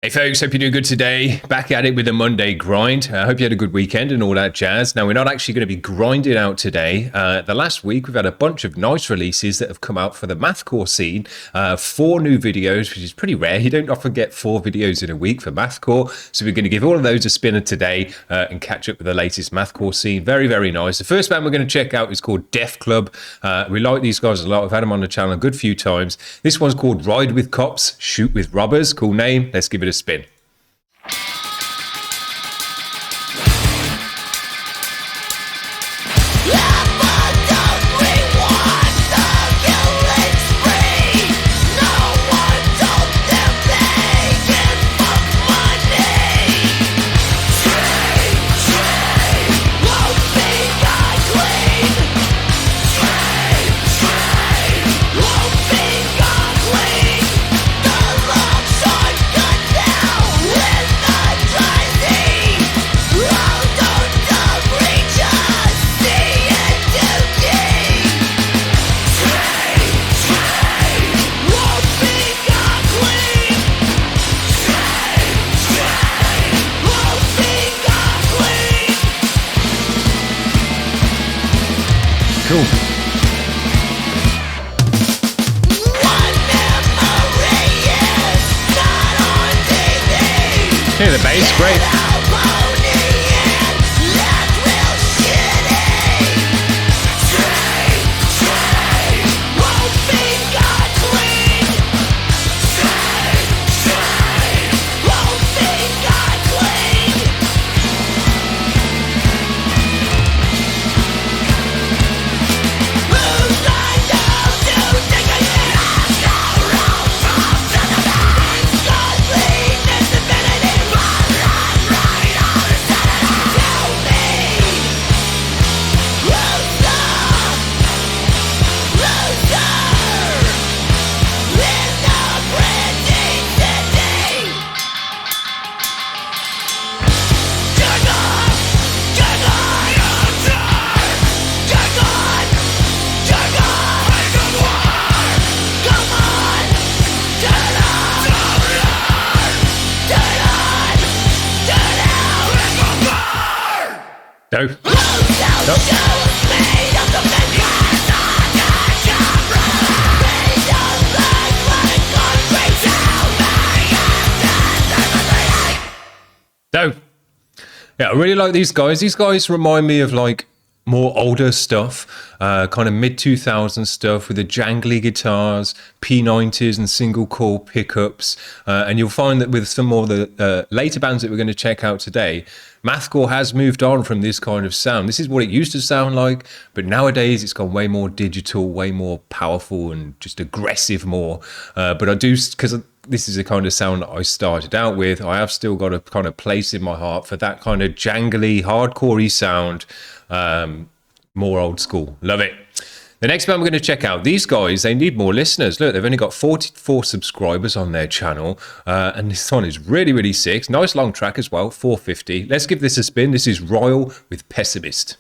Hey folks, hope you're doing good today. Back at it with a Monday grind. I hope you had a good weekend and all that jazz. Now, we're not actually going to be grinding out today. The last week, we've had a bunch of nice releases that have come out for the Mathcore scene. 4 new videos, which is pretty rare. You don't often get 4 videos in a week for Mathcore. So we're going to give all of those a spin today and catch up with the latest Mathcore scene. Very, very nice. The first band we're going to check out is called Def Club. We like these guys a lot. We've had them on the channel a good few times. This one's called Ride with Cops, Shoot with Robbers. Cool name. Let's give it a spin. Cool. Hear the bass, great. No. No. No. Yeah, I really like these guys. These guys remind me of like more older stuff, kind of mid-2000s stuff with the jangly guitars, P90s and single coil pickups. And you'll find that with some more of the later bands that we're going to check out today, Mathcore has moved on from this kind of sound. This is what it used to sound like, but nowadays it's gone way more digital, way more powerful and just aggressive more. But I do, because this is the kind of sound that I started out with, I have still got a kind of place in my heart for that kind of jangly, hardcore-y sound, more old school. Love it. The next band we're going to check out, these guys, they need more listeners. Look, they've only got 44 subscribers on their channel, and this one is really, really sick. Nice long track as well, 450. Let's give this a spin. This is RILE with Pessimist.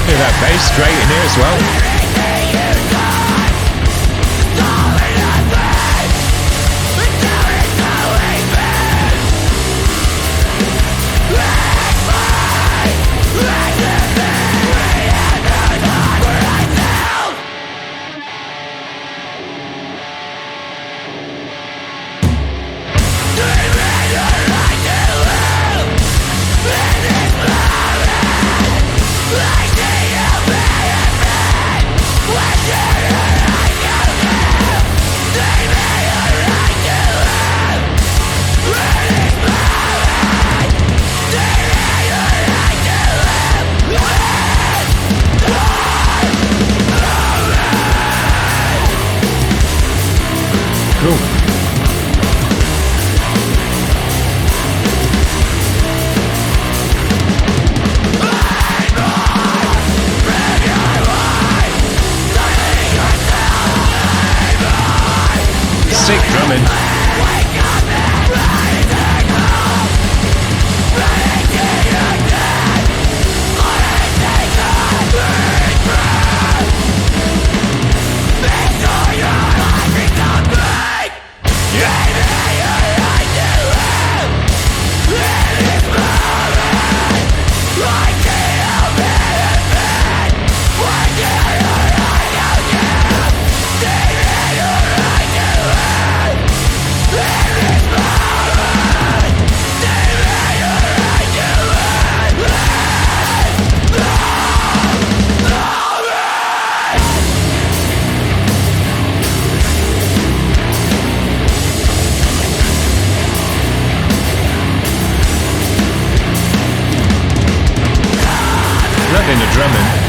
Hear that bass straight in here as well. drumming. Loving the drumming.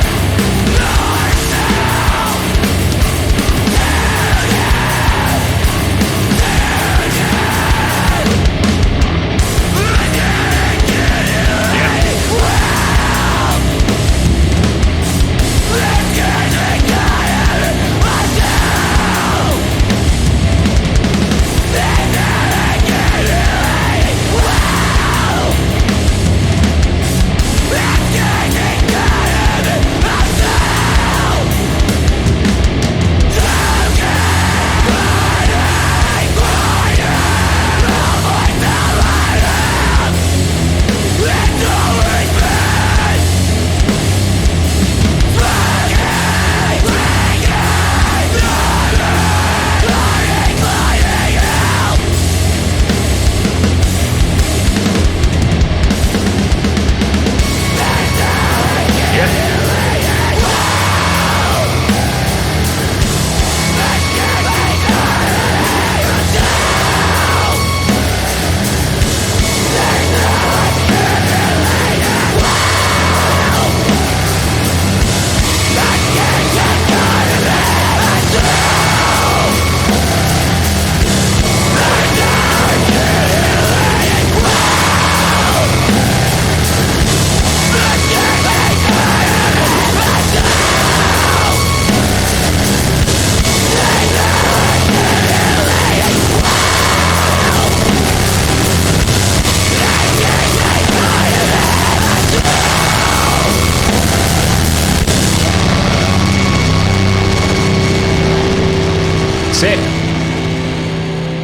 Sick.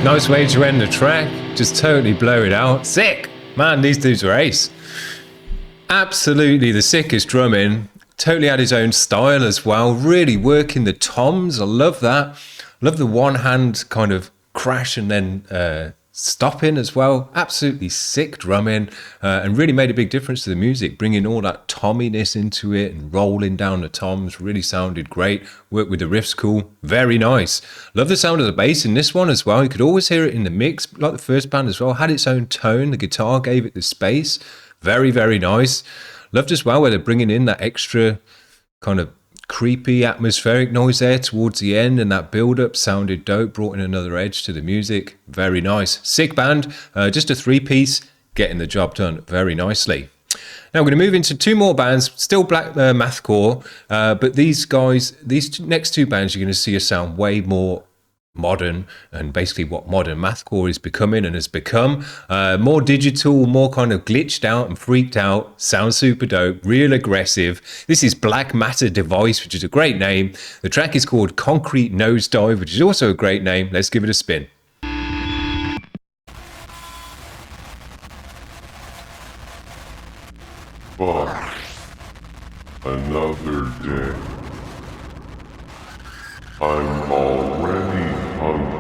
Nice way to end the track. Just totally blow it out. Sick. Man, these dudes are ace. Absolutely the sickest drumming. Totally had his own style as well. Really working the toms. I love that. Love the one hand kind of crash and then stopping as well. Absolutely sick drumming, and really made a big difference to the music, bringing all that tomminess into it and rolling down the toms. Really sounded great. Worked with the riffs cool. Very nice. Love the sound of the bass in this one as well. You could always hear it in the mix, like the first band as well. Had its own tone. The guitar gave it the space. Very, very nice. Loved as well where they're bringing in that extra kind of creepy atmospheric noise there towards the end, and that build-up sounded dope, brought in another edge to the music. Very nice. Sick band. Just a three-piece, getting the job done very nicely. Now we're going to move into two more bands, still black mathcore, but these guys, these next two bands, you're going to see a sound way more modern, and basically what modern mathcore is becoming and has become. More digital, more kind of glitched out and freaked out. Sounds super dope, real aggressive. This is Black Matter Device, which is a great name. The track is called Concrete Nosedive, which is also a great name. Let's give it a spin. Fuck. Another day. I'm already hungry.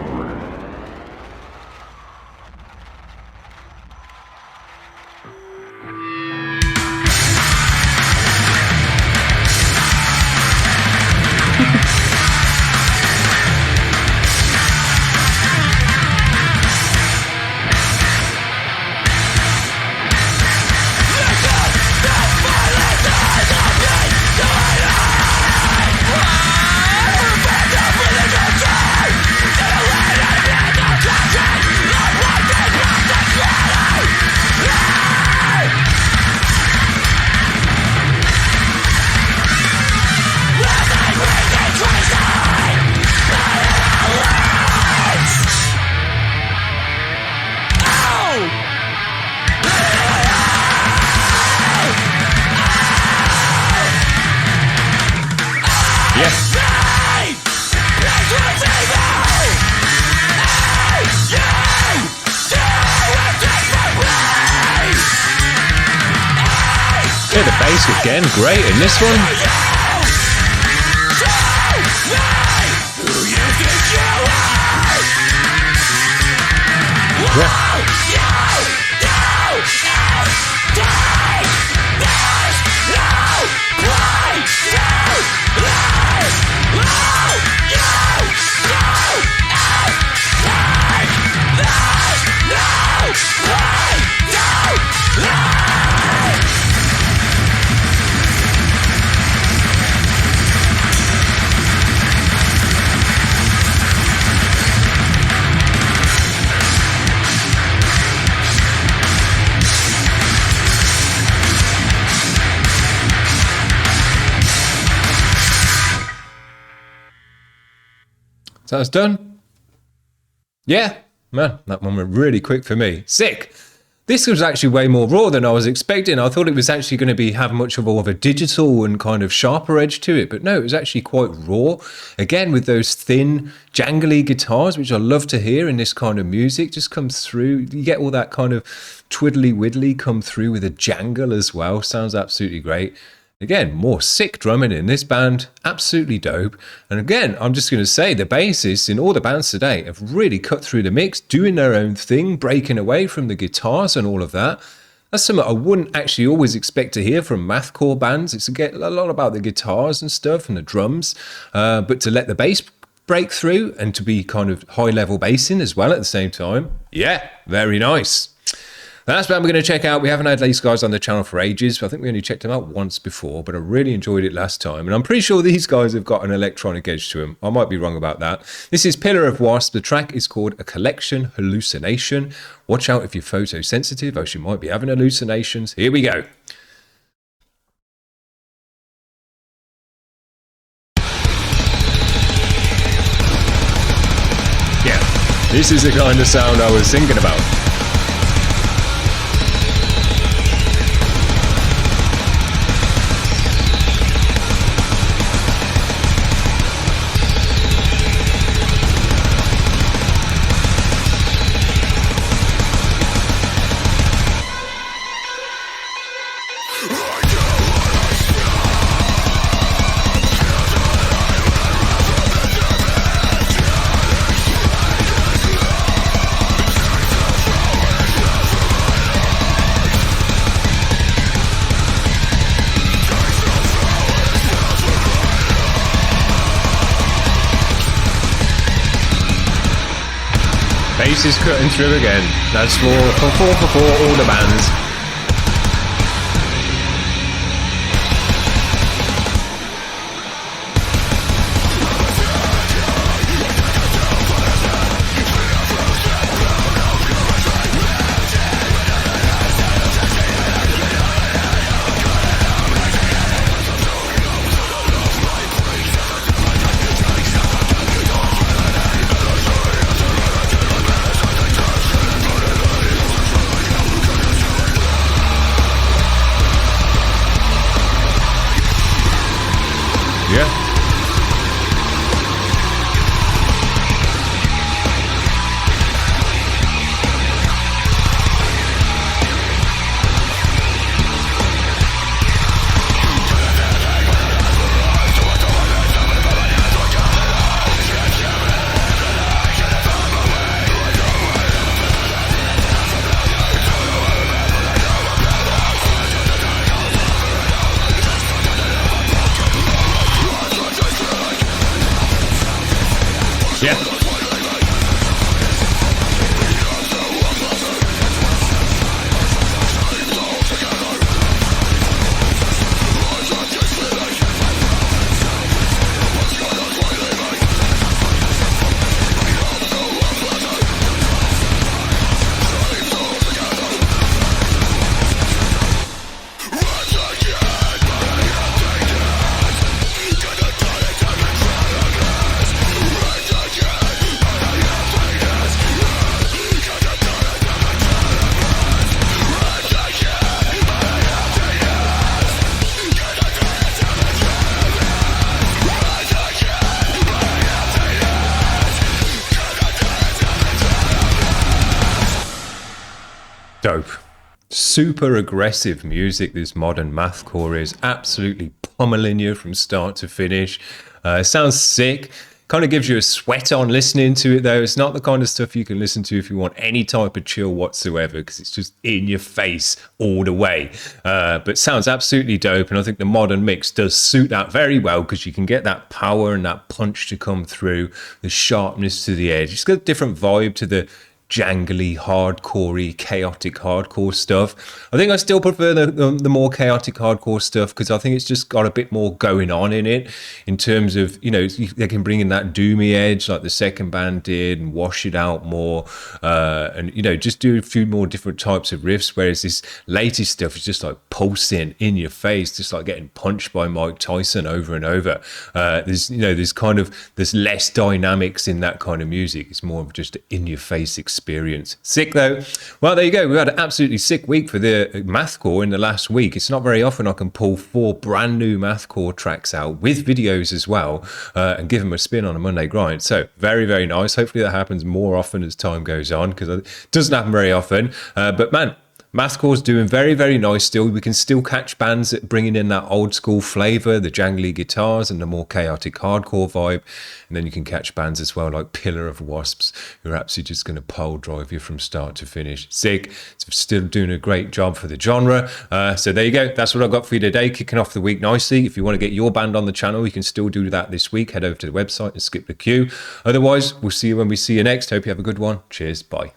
Control! Yeah, the bass again, great in this one. Yeah. So that's done. Yeah, man, that one went really quick for me. Sick. This was actually way more raw than I was expecting. I thought it was actually going to have much of a digital and kind of sharper edge to it, but no, it was actually quite raw. Again, with those thin, jangly guitars, which I love to hear in this kind of music, just comes through. You get all that kind of twiddly widdly come through with a jangle as well. Sounds absolutely great. Again, more sick drumming in this band, absolutely dope. And again, I'm just going to say the bassists in all the bands today have really cut through the mix, doing their own thing, breaking away from the guitars and all of that. That's something I wouldn't actually always expect to hear from mathcore bands. It's a lot about the guitars and stuff and the drums, but to let the bass break through and to be kind of high-level bassing as well at the same time. Yeah, very nice. That's what we're going to check out. We haven't had these guys on the channel for ages. I think we only checked them out once before, but I really enjoyed it last time. And I'm pretty sure these guys have got an electronic edge to them. I might be wrong about that. This is Pillar of Wasps. The track is called A Collection Hallucination. Watch out if you're photosensitive, or you might be having hallucinations. Here we go. Yeah, this is the kind of sound I was thinking about. Bass is cutting through again. That's for all the bands. Yeah. Yeah. Dope. super aggressive music. This modern mathcore is absolutely pummeling you from start to finish. It sounds sick. Kind of gives you a sweat on listening to it, though. It's not the kind of stuff you can listen to if you want any type of chill whatsoever, because it's just in your face all the way. But sounds absolutely dope, and I think the modern mix does suit that very well, because you can get that power and that punch to come through, the sharpness to the edge. It's got a different vibe to the jangly, hardcore-y, chaotic hardcore stuff. I think I still prefer the more chaotic hardcore stuff, because I think it's just got a bit more going on in it, in terms of, you know, they can bring in that doomy edge like the second band did and wash it out more, and, you know, just do a few more different types of riffs, whereas this latest stuff is just like pulsing in your face, just like getting punched by Mike Tyson over and over. There's, you know, there's less dynamics in that kind of music. It's more of just an in-your-face experience. Sick though. Well, there you go. We've had an absolutely sick week for the mathcore in the last week. It's not very often I can pull 4 brand new mathcore tracks out with videos as well, and give them a spin on a Monday grind. So very, very nice. Hopefully that happens more often as time goes on, because it doesn't happen very often. But man, Mathcore's doing very, very nice still. We can still catch bands that bringing in that old school flavour, the jangly guitars and the more chaotic hardcore vibe. And then you can catch bands as well like Pillar of Wasps, who are absolutely just going to pole drive you from start to finish. Sick. It's still doing a great job for the genre. So there you go. That's what I've got for you today. Kicking off the week nicely. If you want to get your band on the channel, you can still do that this week. Head over to the website and skip the queue. Otherwise, we'll see you when we see you next. Hope you have a good one. Cheers. Bye.